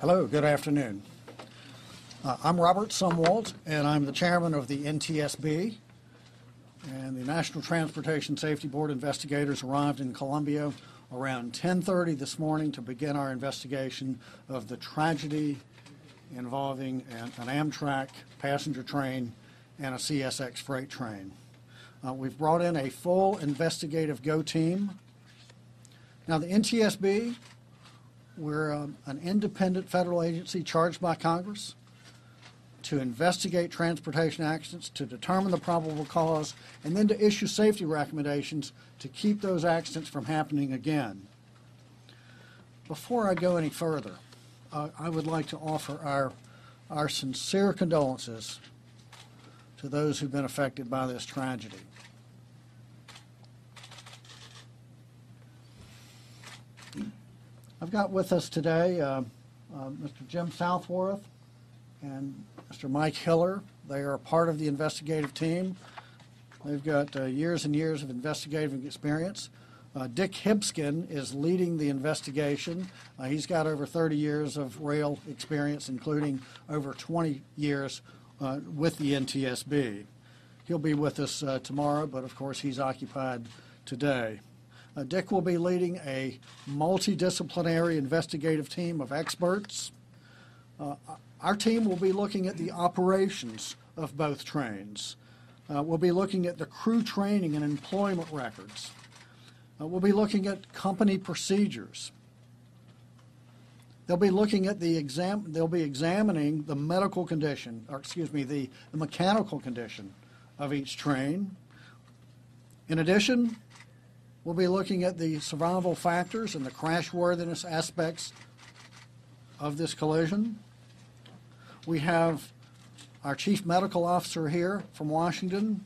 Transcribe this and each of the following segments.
Hello, good afternoon. I'm Robert Sumwalt, and I'm the chairman of the NTSB. And the National Transportation Safety Board investigators arrived in Columbia around 10:30 this morning to begin our investigation of the tragedy involving an Amtrak passenger train and a CSX freight train. We've brought in a full investigative go team. Now, the NTSB, we're an independent federal agency charged by Congress to investigate transportation accidents, to determine the probable cause, and then to issue safety recommendations to keep those accidents from happening again. Before I go any further, I would like to offer our sincere condolences to those who've been affected by this tragedy. I've got with us today Mr. Jim Southworth and Mr. Mike Hiller. They are part of the investigative team. They've got years and years of investigative experience. Dick Hibskin is leading the investigation. He's got over 30 years of rail experience, including over 20 years with the NTSB. He'll be with us tomorrow, but of course he's occupied today. Dick will be leading a multidisciplinary investigative team of experts. Our team will be looking at the operations of both trains. We'll be looking at the crew training and employment records. We'll be looking at company procedures. They'll be looking at they'll be examining the medical condition, or excuse me, the mechanical condition of each train. In addition, we'll be looking at the survival factors and the crashworthiness aspects of this collision. We have our chief medical officer here from Washington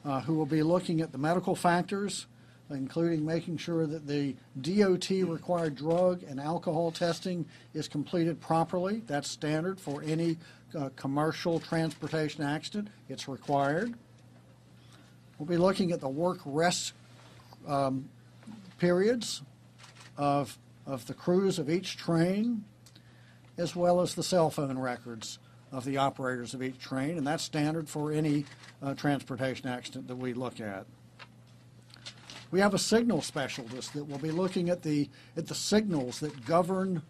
who will be looking at the medical factors, including making sure that the DOT required drug and alcohol testing is completed properly. That's standard for any commercial transportation accident. It's required. We'll be looking at the work rest periods of the crews of each train, as well as the cell phone records of the operators of each train, and that's standard for any transportation accident that we look at. We have a signal specialist that will be looking at the signals that govern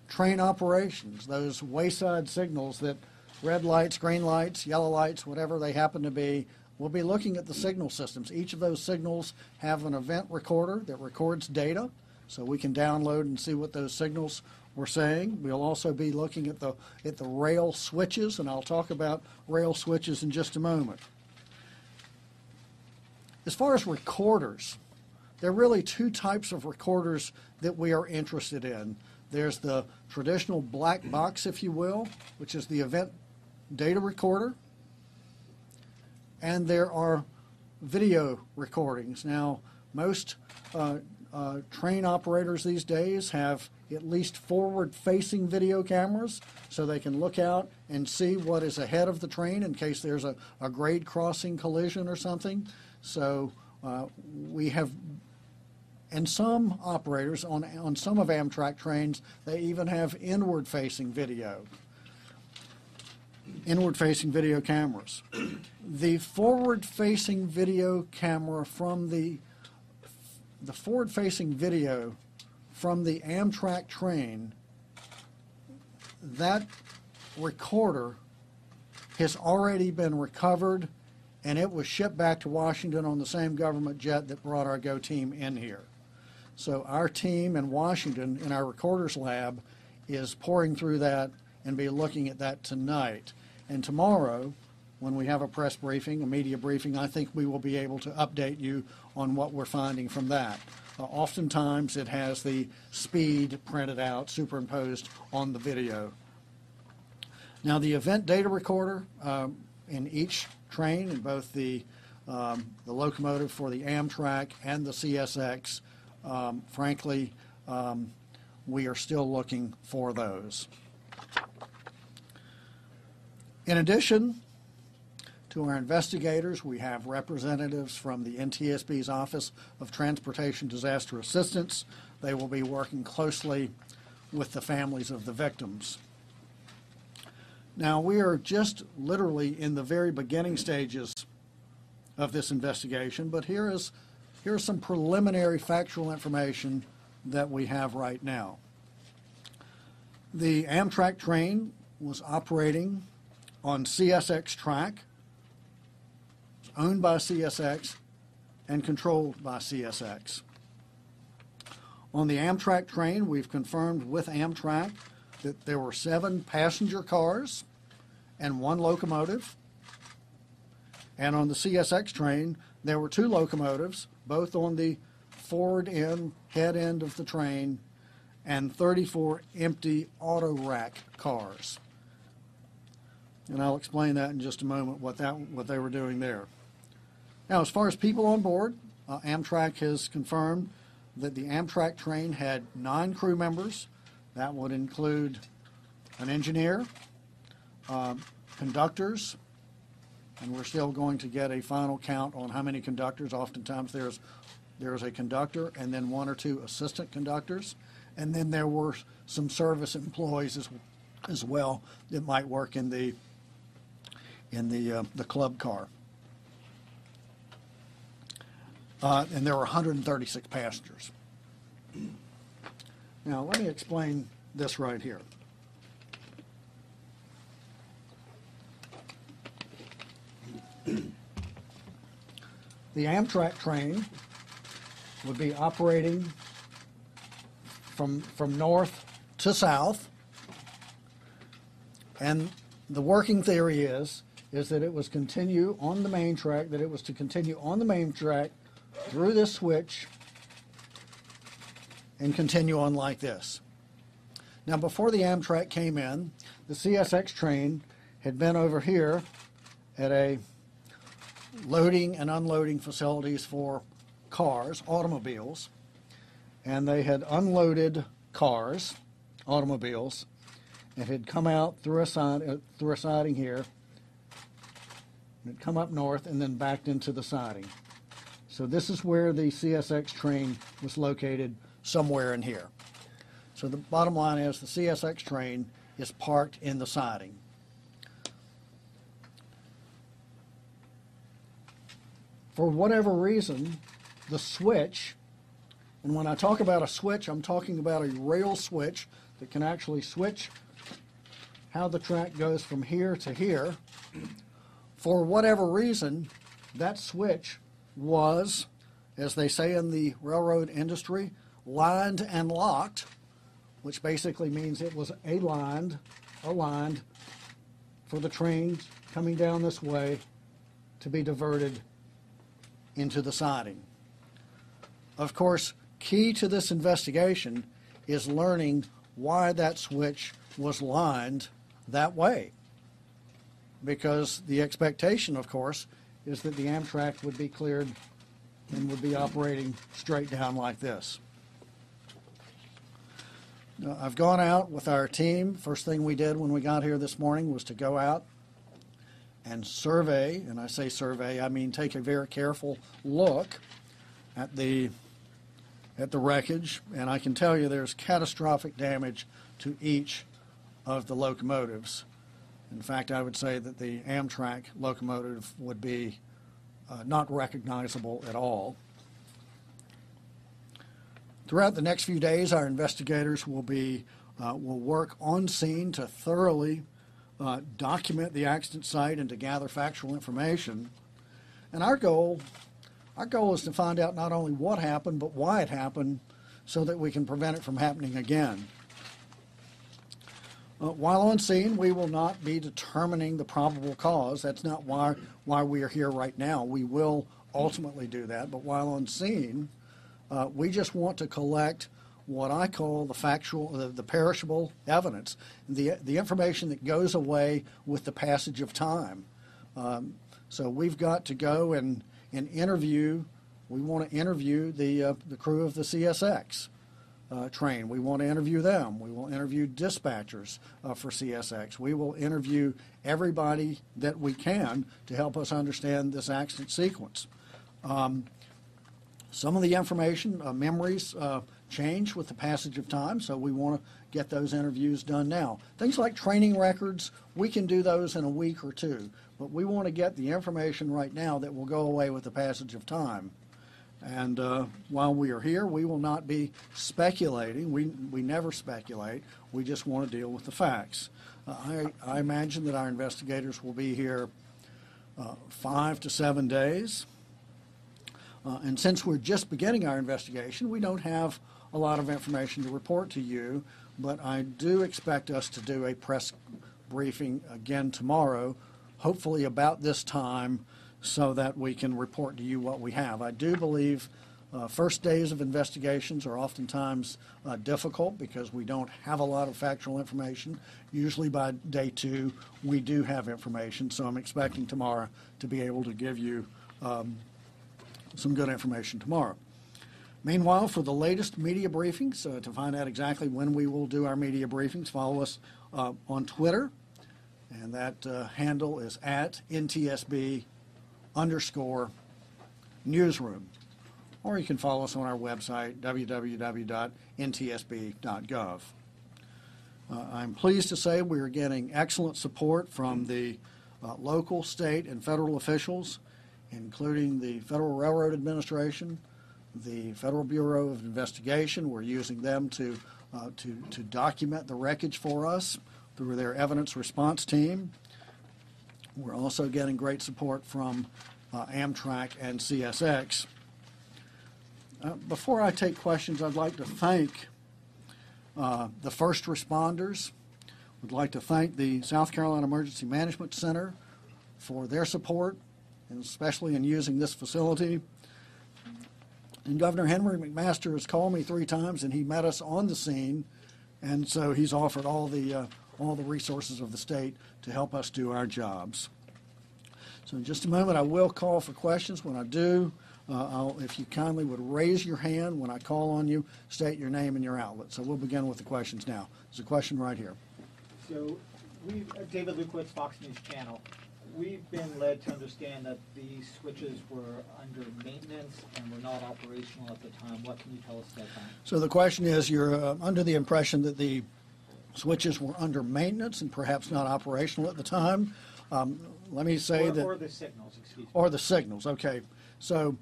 train operations, those wayside signals that red lights, green lights, yellow lights, whatever they happen to be. We'll be looking at the signal systems. Each of those signals have an event recorder that records data, so we can download and see what those signals were saying. We'll also be looking at the rail switches, and I'll talk about rail switches in just a moment. As far as recorders, there are really two types of recorders that we are interested in. There's the traditional black box, if you will, which is the event data recorder, and there are video recordings. Now, most train operators these days have at least forward-facing video cameras so they can look out and see what is ahead of the train in case there's a grade crossing collision or something. So we have, and some operators on some of Amtrak trains, they even have inward-facing video cameras. The forward-facing video camera from the forward-facing video from the Amtrak train, that recorder has already been recovered, and it was shipped back to Washington on the same government jet that brought our GO team in here. So our team in Washington in our recorders lab is pouring through that and be looking at that tonight. And tomorrow, when we have a press briefing, a media briefing, I think we will be able to update you on what we're finding from that. Oftentimes it has the speed printed out, superimposed on the video. Now, the event data recorder in each train, in both the locomotive for the Amtrak and the CSX, frankly, we are still looking for those. In addition to our investigators, we have representatives from the NTSB's Office of Transportation Disaster Assistance. They will be working closely with the families of the victims. Now, we are just literally in the very beginning stages of this investigation, but here's some preliminary factual information that we have right now. The Amtrak train was operating on CSX track, owned by CSX and controlled by CSX. On the Amtrak train, we've confirmed with Amtrak that there were 7 passenger cars and 1 locomotive. And on the CSX train, there were 2 locomotives, both on the forward end, head end of the train, and 34 empty auto rack cars. And I'll explain that in just a moment, what they were doing there. Now, as far as people on board, Amtrak has confirmed that the Amtrak train had 9 crew members. That would include an engineer, conductors, and we're still going to get a final count on how many conductors. Oftentimes there's a conductor and then 1 or 2 assistant conductors, and then there were some service employees as well that might work in the club car. And there were 136 passengers. Now, let me explain this right here. The Amtrak train would be operating from north to south, and the working theory is that it was continue on the main track, that it was to continue on the main track through this switch and continue on like this. Now, before the Amtrak came in, the CSX train had been over here at a loading and unloading facilities for cars, automobiles, and they had unloaded cars, automobiles, and had come out through a siding here, and had come up north and then backed into the siding. So this is where the CSX train was located, somewhere in here. So the bottom line is the CSX train is parked in the siding. For whatever reason, the switch, and when I talk about a switch, I'm talking about a rail switch that can actually switch how the track goes from here to here. For whatever reason, that switch was, as they say in the railroad industry, lined and locked, which basically means it was aligned for the trains coming down this way to be diverted into the siding. Of course, key to this investigation is learning why that switch was lined that way. Because the expectation, of course, is that the Amtrak would be cleared and would be operating straight down like this. Now, I've gone out with our team. First thing we did when we got here this morning was to go out and survey, and I say survey, I mean take a very careful look at the wreckage, and I can tell you there's catastrophic damage to each of the locomotives. In fact, I would say that the Amtrak locomotive would be not recognizable at all. Throughout the next few days, our investigators will work on scene to thoroughly document the accident site and to gather factual information. And our goal is to find out not only what happened, but why it happened, so that we can prevent it from happening again. While on scene, we will not be determining the probable cause. That's not why we are here right now. We will ultimately do that, but while on scene, we just want to collect what I call the perishable evidence, the information that goes away with the passage of time. So we've got to go and interview. We want to interview the crew of the CSX train. We want to interview them. We will interview dispatchers for CSX. We will interview everybody that we can to help us understand this accident sequence. Some of the information, memories, change with the passage of time, so we want to get those interviews done now. Things like training records, we can do those in a week or two, but we want to get the information right now that will go away with the passage of time. And while we are here, we will not be speculating. We never speculate. We just want to deal with the facts. I imagine that our investigators will be here 5 to 7 days. And since we're just beginning our investigation, we don't have a lot of information to report to you, but I do expect us to do a press briefing again tomorrow, hopefully about this time, so that we can report to you what we have. I do believe first days of investigations are oftentimes difficult because we don't have a lot of factual information. Usually by day 2, we do have information, so I'm expecting tomorrow to be able to give you some good information tomorrow. Meanwhile, for the latest media briefings, to find out exactly when we will do our media briefings, follow us on Twitter, and that handle is at NTSB_newsroom. Or you can follow us on our website, www.ntsb.gov. I'm pleased to say we are getting excellent support from the local, state, and federal officials, including the Federal Railroad Administration, the Federal Bureau of Investigation. We're using them to document the wreckage for us through their evidence response team. We're also getting great support from Amtrak and CSX. Before I take questions, I'd like to thank the first responders. I'd like to thank the South Carolina Emergency Management Center for their support, and especially in using this facility. And Governor Henry McMaster has called me 3 times, and he met us on the scene, and so he's offered all the resources of the state to help us do our jobs. So in just a moment, I will call for questions. When I do, if you kindly would raise your hand when I call on you, state your name and your outlet. So we'll begin with the questions now. There's a question right here. So, David Lukowitz, Fox News Channel. We've been led to understand that these switches were under maintenance and were not operational at the time. What can you tell us about that? So the question is, you're under the impression that the switches were under maintenance and perhaps not operational at the time. Let me say that... Or the signals, excuse me. Or the signals, okay. So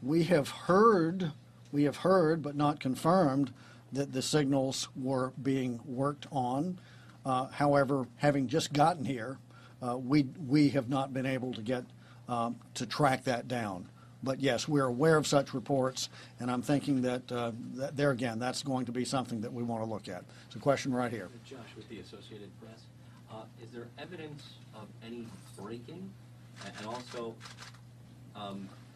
we have heard, but not confirmed, that the signals were being worked on. However, having just gotten here, we have not been able to get to track that down. But yes, we're aware of such reports, and I'm thinking that, there again, that's going to be something that we want to look at. It's a question right here. Josh with the Associated Press. Is there evidence of any braking? And also,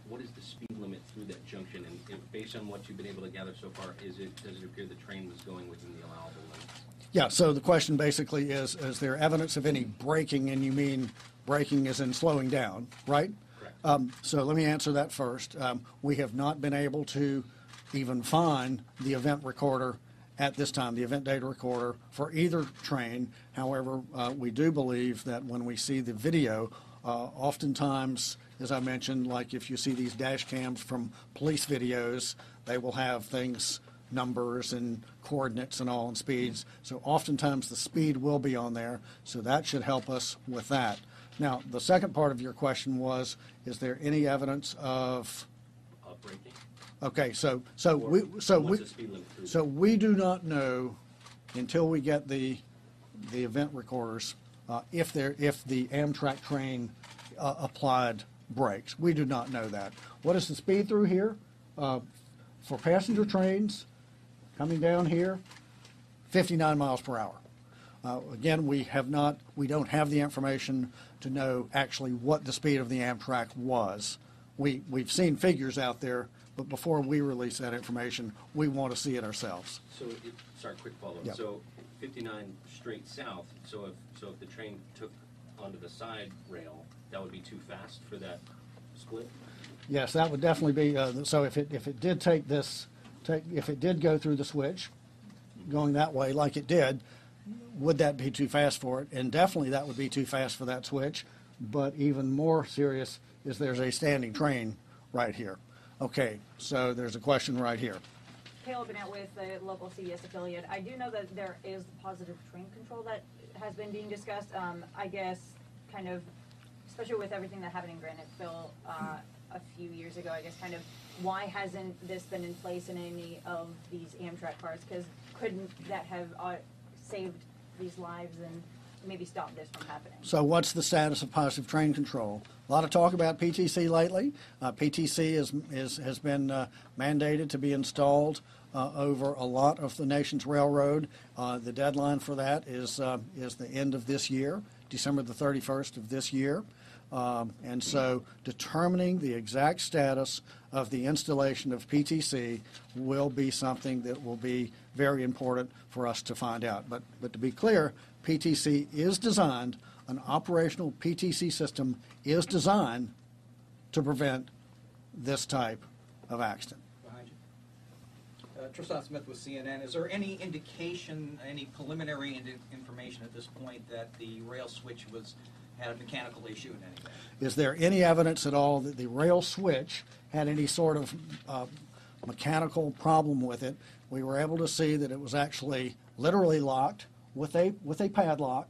what is the speed limit through that junction? And based on what you've been able to gather so far, does it appear the train was going within the allowable limits? Yeah, so the question basically is there evidence of any braking, and you mean braking as in slowing down, right? Correct. So let me answer that first. We have not been able to even find the event recorder at this time, the event data recorder for either train. However, we do believe that when we see the video, oftentimes, as I mentioned, like if you see these dash cams from police videos, they will have things, numbers and coordinates and all, and speeds. So oftentimes the speed will be on there, so that should help us with that. Now, the second part of your question was, is there any evidence of Braking? Okay, so we do not know until we get the event recorders if the Amtrak train applied brakes. We do not know that. What is the speed through here for passenger trains coming down here? 59 miles per hour. Again, we don't have the information to know actually what the speed of the Amtrak was. We've seen figures out there, but before we release that information, we want to see it ourselves. So, sorry, quick follow-up. Yep. So, 59 straight south. So if the train took onto the side rail, that would be too fast for that split. Yes, that would definitely be. So if it did if it did go through the switch, going that way like it did, would that be too fast for it? And definitely that would be too fast for that switch. But even more serious is there's a standing train right here. Okay, so there's a question right here. Caleb Bennett with the local CBS affiliate. I do know that there is positive train control that has been being discussed. I guess kind of, especially with everything that happened in Graniteville a few years ago, I guess kind of why hasn't this been in place in any of these Amtrak cars? Because couldn't that have saved these lives and maybe stopped this from happening? So what's the status of positive train control? A lot of talk about PTC lately. PTC has been mandated to be installed over a lot of the nation's railroad. The deadline for that is the end of this year, December the 31st of this year. And so determining the exact status of the installation of PTC will be something that will be very important for us to find out. But to be clear, PTC is designed, an operational PTC system is designed to prevent this type of accident. Behind you. Tristan Smith with CNN. Is there any indication, any preliminary information at this point that the rail switch had a mechanical issue in any way? Is there any evidence at all that the rail switch had any sort of mechanical problem with it? We were able to see that it was actually literally locked with a padlock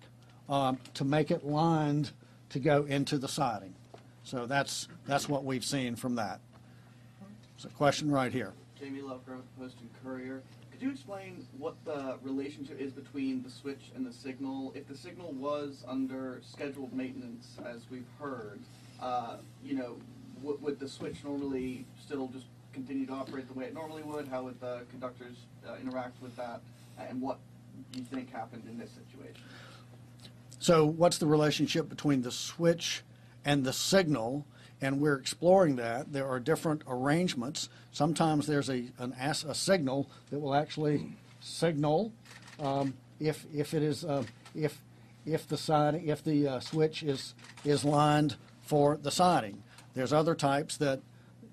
to make it lined to go into the siding. So that's what we've seen from that. There's a question right here. Jamie Lovegrove, Post and Courier. Could you explain what the relationship is between the switch and the signal? If the signal was under scheduled maintenance, as we've heard, would the switch normally still just continue to operate the way it normally would? How would the conductors interact with that? And what do you think happened in this situation? So what's the relationship between the switch and the signal? And we're exploring that. There are different arrangements. Sometimes there's a signal that will actually signal if the switch is lined for the siding. There's other types that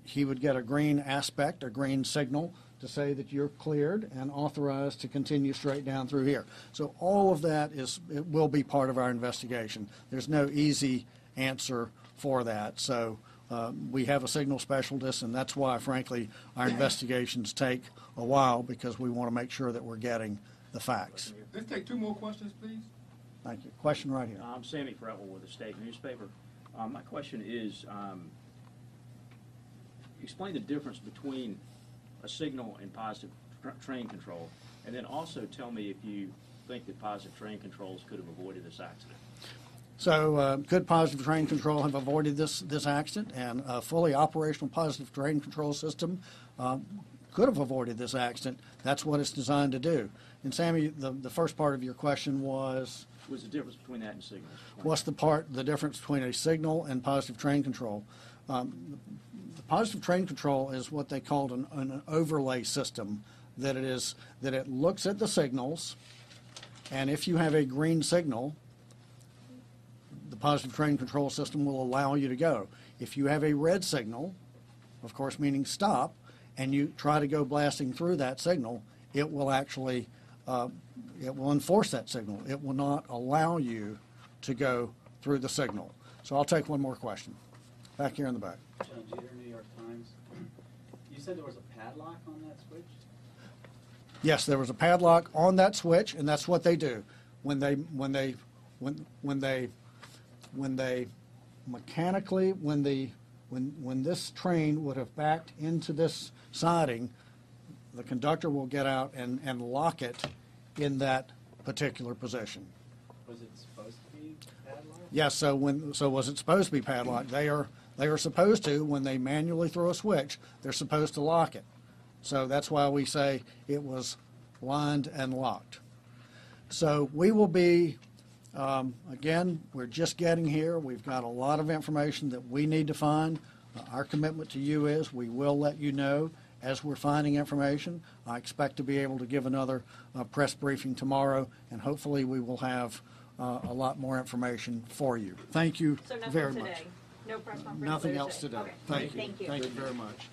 he would get a green aspect, a green signal to say that you're cleared and authorized to continue straight down through here. So all of that it will be part of our investigation. There's no easy answer for that. So we have a signal specialist, and that's why, frankly, our investigations take a while, because we want to make sure that we're getting the facts. Let's take two more questions, please. Thank you. Question right here. I'm Sammy Fretwell with the State Newspaper. My question is, explain the difference between a signal and positive train control, and then also tell me if you think that positive train controls could have avoided this accident. So could positive train control have avoided this accident? And a fully operational positive train control system could have avoided this accident. That's what it's designed to do. And Sammy, the first part of your question was? What's the difference between that and signals? What's the difference between a signal and positive train control? The positive train control is what they called an overlay system, that it looks at the signals, and if you have a green signal, the positive train control system will allow you to go. If you have a red signal, of course meaning stop, and you try to go blasting through that signal, it will actually it will enforce that signal. It will not allow you to go through the signal. So I'll take one more question. Back here in the back. John Jeter, New York Times. You said there was a padlock on that switch? Yes, there was a padlock on that switch, and that's what they do when they mechanically, when this train would have backed into this siding, the conductor will get out and lock it in that particular position. Was it supposed to be padlocked? Yes. So was it supposed to be padlocked? They are supposed to, when they manually throw a switch, they're supposed to lock it. So that's why we say it was lined and locked. So we will be. Again, we're just getting here. We've got a lot of information that we need to find. Our commitment to you is we will let you know as we're finding information. I expect to be able to give another press briefing tomorrow, and hopefully we will have a lot more information for you. Thank you So nothing very today? much. No press conference? Nothing Thursday? else today. Okay. Thank you. Thank you. Thank you very much.